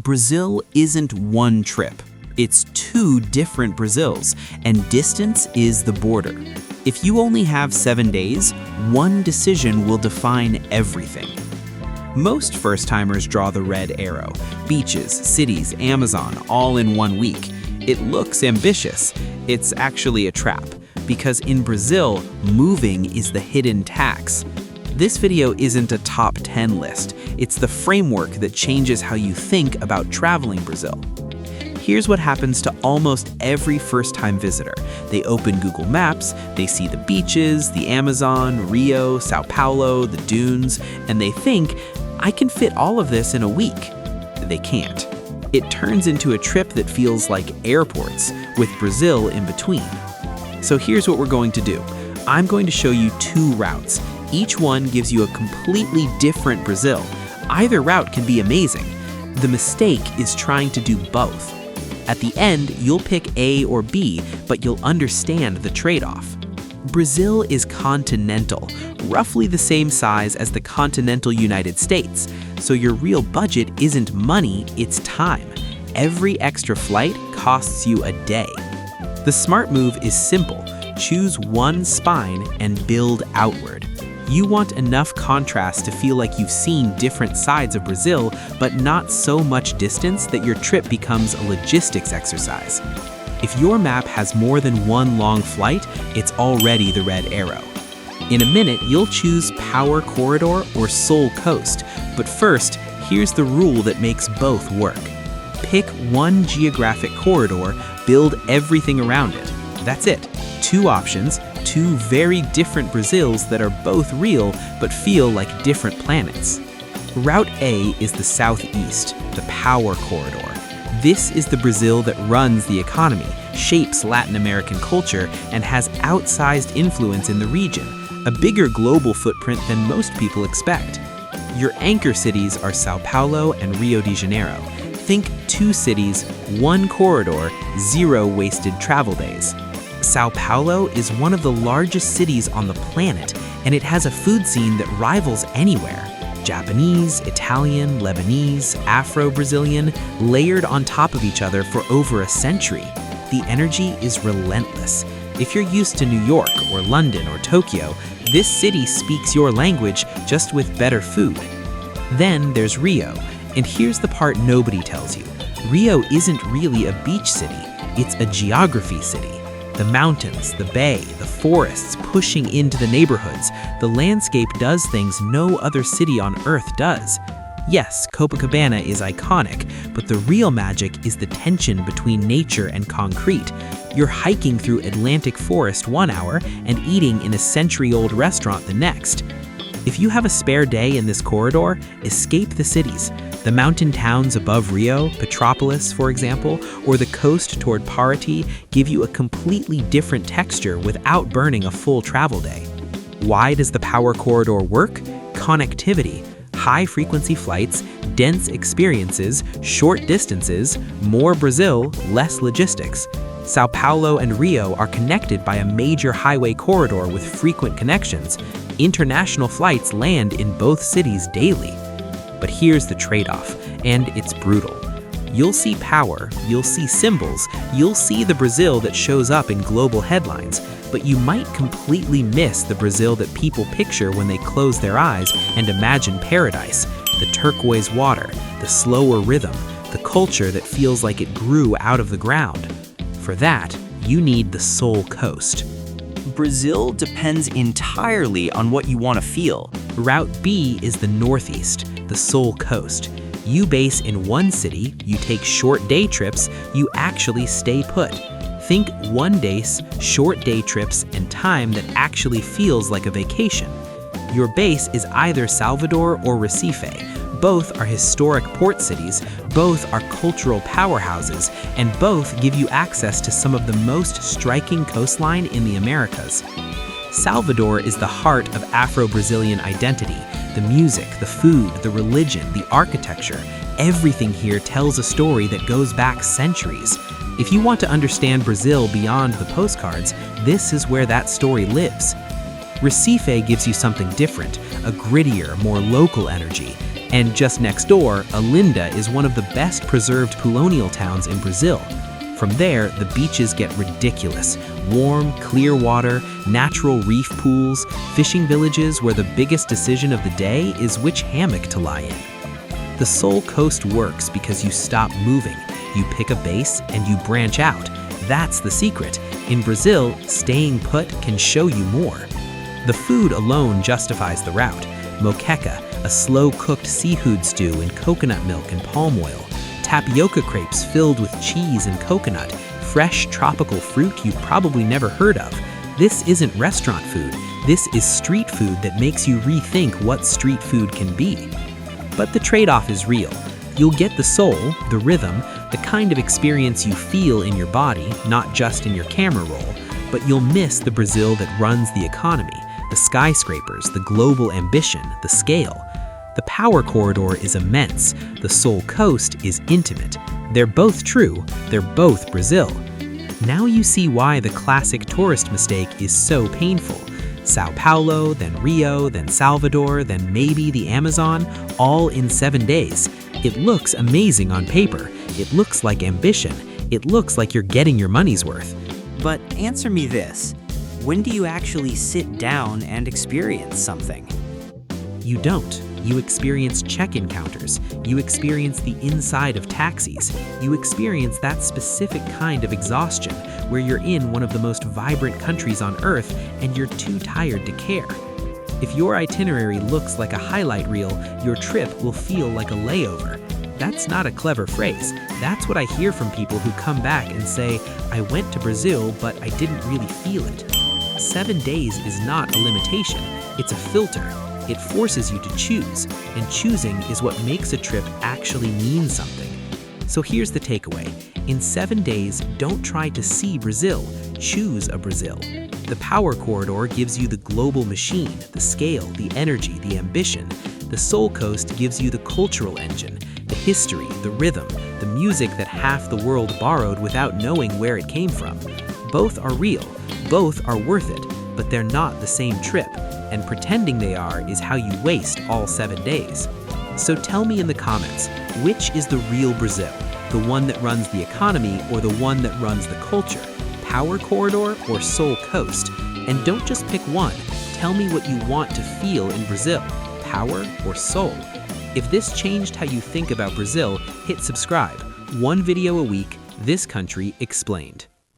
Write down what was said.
Brazil isn't one trip. It's two different Brazils, and distance is the border. If you only have 7 days, one decision will define everything. Most first-timers draw the red arrow. Beaches, cities, Amazon, all in 1 week. It looks ambitious. It's actually a trap, because in Brazil, moving is the hidden tax. This video isn't a top 10 list. It's the framework that changes how you think about traveling Brazil. Here's what happens to almost every first-time visitor. They open Google Maps, they see the beaches, the Amazon, Rio, São Paulo, the dunes, and they think, I can fit all of this in a week. They can't. It turns into a trip that feels like airports, with Brazil in between. So here's what we're going to do. I'm going to show you 2 routes. Each one gives you a completely different Brazil. Either route can be amazing. The mistake is trying to do both. At the end, you'll pick A or B, but you'll understand the trade-off. Brazil is continental, roughly the same size as the continental United States, so your real budget isn't money, it's time. Every extra flight costs you a day. The smart move is simple. Choose one spine and build outward. You want enough contrast to feel like you've seen different sides of Brazil, but not so much distance that your trip becomes a logistics exercise. If your map has more than one long flight, it's already the red arrow. In a minute, you'll choose Power Corridor or Soul Coast, but first, here's the rule that makes both work. Pick one geographic corridor, build everything around it. That's it. 2 options, 2 very different Brazils that are both real but feel like different planets. Route A is the southeast, the Power Corridor. This is the Brazil that runs the economy, shapes Latin American culture, and has outsized influence in the region, a bigger global footprint than most people expect. Your anchor cities are São Paulo and Rio de Janeiro. Think 2 cities, 1 corridor, 0 wasted travel days. São Paulo is one of the largest cities on the planet, and it has a food scene that rivals anywhere. Japanese, Italian, Lebanese, Afro-Brazilian, layered on top of each other for over a century. The energy is relentless. If you're used to New York or London or Tokyo, this city speaks your language, just with better food. Then there's Rio, and here's the part nobody tells you. Rio isn't really a beach city, it's a geography city. The mountains, the bay, the forests pushing into the neighborhoods, the landscape does things no other city on Earth does. Yes, Copacabana is iconic, but the real magic is the tension between nature and concrete. You're hiking through Atlantic forest 1 hour and eating in a century-old restaurant the next. If you have a spare day in this corridor, escape the cities. The mountain towns above Rio, Petrópolis, for example, or the coast toward Paraty give you a completely different texture without burning a full travel day. Why does the Power Corridor work? Connectivity, high-frequency flights, dense experiences, short distances, more Brazil, less logistics. São Paulo and Rio are connected by a major highway corridor with frequent connections. International flights land in both cities daily. But here's the trade-off, and it's brutal. You'll see power, you'll see symbols, you'll see the Brazil that shows up in global headlines, but you might completely miss the Brazil that people picture when they close their eyes and imagine paradise, the turquoise water, the slower rhythm, the culture that feels like it grew out of the ground. For that, you need the Soul Coast. Brazil depends entirely on what you want to feel. Route B is the northeast, the Soul Coast. You base in one city, you take short day trips, you actually stay put. Think 1 days, short day trips, and time that actually feels like a vacation. Your base is either Salvador or Recife. Both are historic port cities, both are cultural powerhouses, and both give you access to some of the most striking coastline in the Americas. Salvador is the heart of Afro-Brazilian identity. The music, the food, the religion, the architecture, everything here tells a story that goes back centuries. If you want to understand Brazil beyond the postcards, this is where that story lives. Recife gives you something different, a grittier, more local energy. And just next door, Olinda is one of the best preserved colonial towns in Brazil. From there, the beaches get ridiculous. Warm, clear water, natural reef pools, fishing villages where the biggest decision of the day is which hammock to lie in. The Soul Coast works because you stop moving, you pick a base, and you branch out. That's the secret. In Brazil, staying put can show you more. The food alone justifies the route. Moqueca, a slow-cooked seafood stew in coconut milk and palm oil. Tapioca crepes filled with cheese and coconut, fresh tropical fruit you've probably never heard of. This isn't restaurant food. This is street food that makes you rethink what street food can be. But the trade-off is real. You'll get the soul, the rhythm, the kind of experience you feel in your body, not just in your camera roll, but you'll miss the Brazil that runs the economy, the skyscrapers, the global ambition, the scale. The power corridor is immense. The Soul Coast is intimate. They're both true. They're both Brazil. Now you see why the classic tourist mistake is so painful. Sao Paulo, then Rio, then Salvador, then maybe the Amazon, all in 7 days. It looks amazing on paper. It looks like ambition. It looks like you're getting your money's worth. But answer me this. When do you actually sit down and experience something? You don't. You experience check-in counters. You experience the inside of taxis. You experience that specific kind of exhaustion where you're in one of the most vibrant countries on Earth and you're too tired to care. If your itinerary looks like a highlight reel, your trip will feel like a layover. That's not a clever phrase. That's what I hear from people who come back and say, I went to Brazil, but I didn't really feel it. 7 days is not a limitation. It's a filter. It forces you to choose, and choosing is what makes a trip actually mean something. So here's the takeaway. In 7 days, don't try to see Brazil. Choose a Brazil. The power corridor gives you the global machine, the scale, the energy, the ambition. The Soul Coast gives you the cultural engine, the history, the rhythm, the music that half the world borrowed without knowing where it came from. Both are real, both are worth it, but they're not the same trip, and pretending they are is how you waste all 7 days. So tell me in the comments, which is the real Brazil? The one that runs the economy or the one that runs the culture? Power corridor or Soul Coast? And don't just pick one. Tell me what you want to feel in Brazil, power or soul? If this changed how you think about Brazil, hit subscribe. One video a week, this country explained.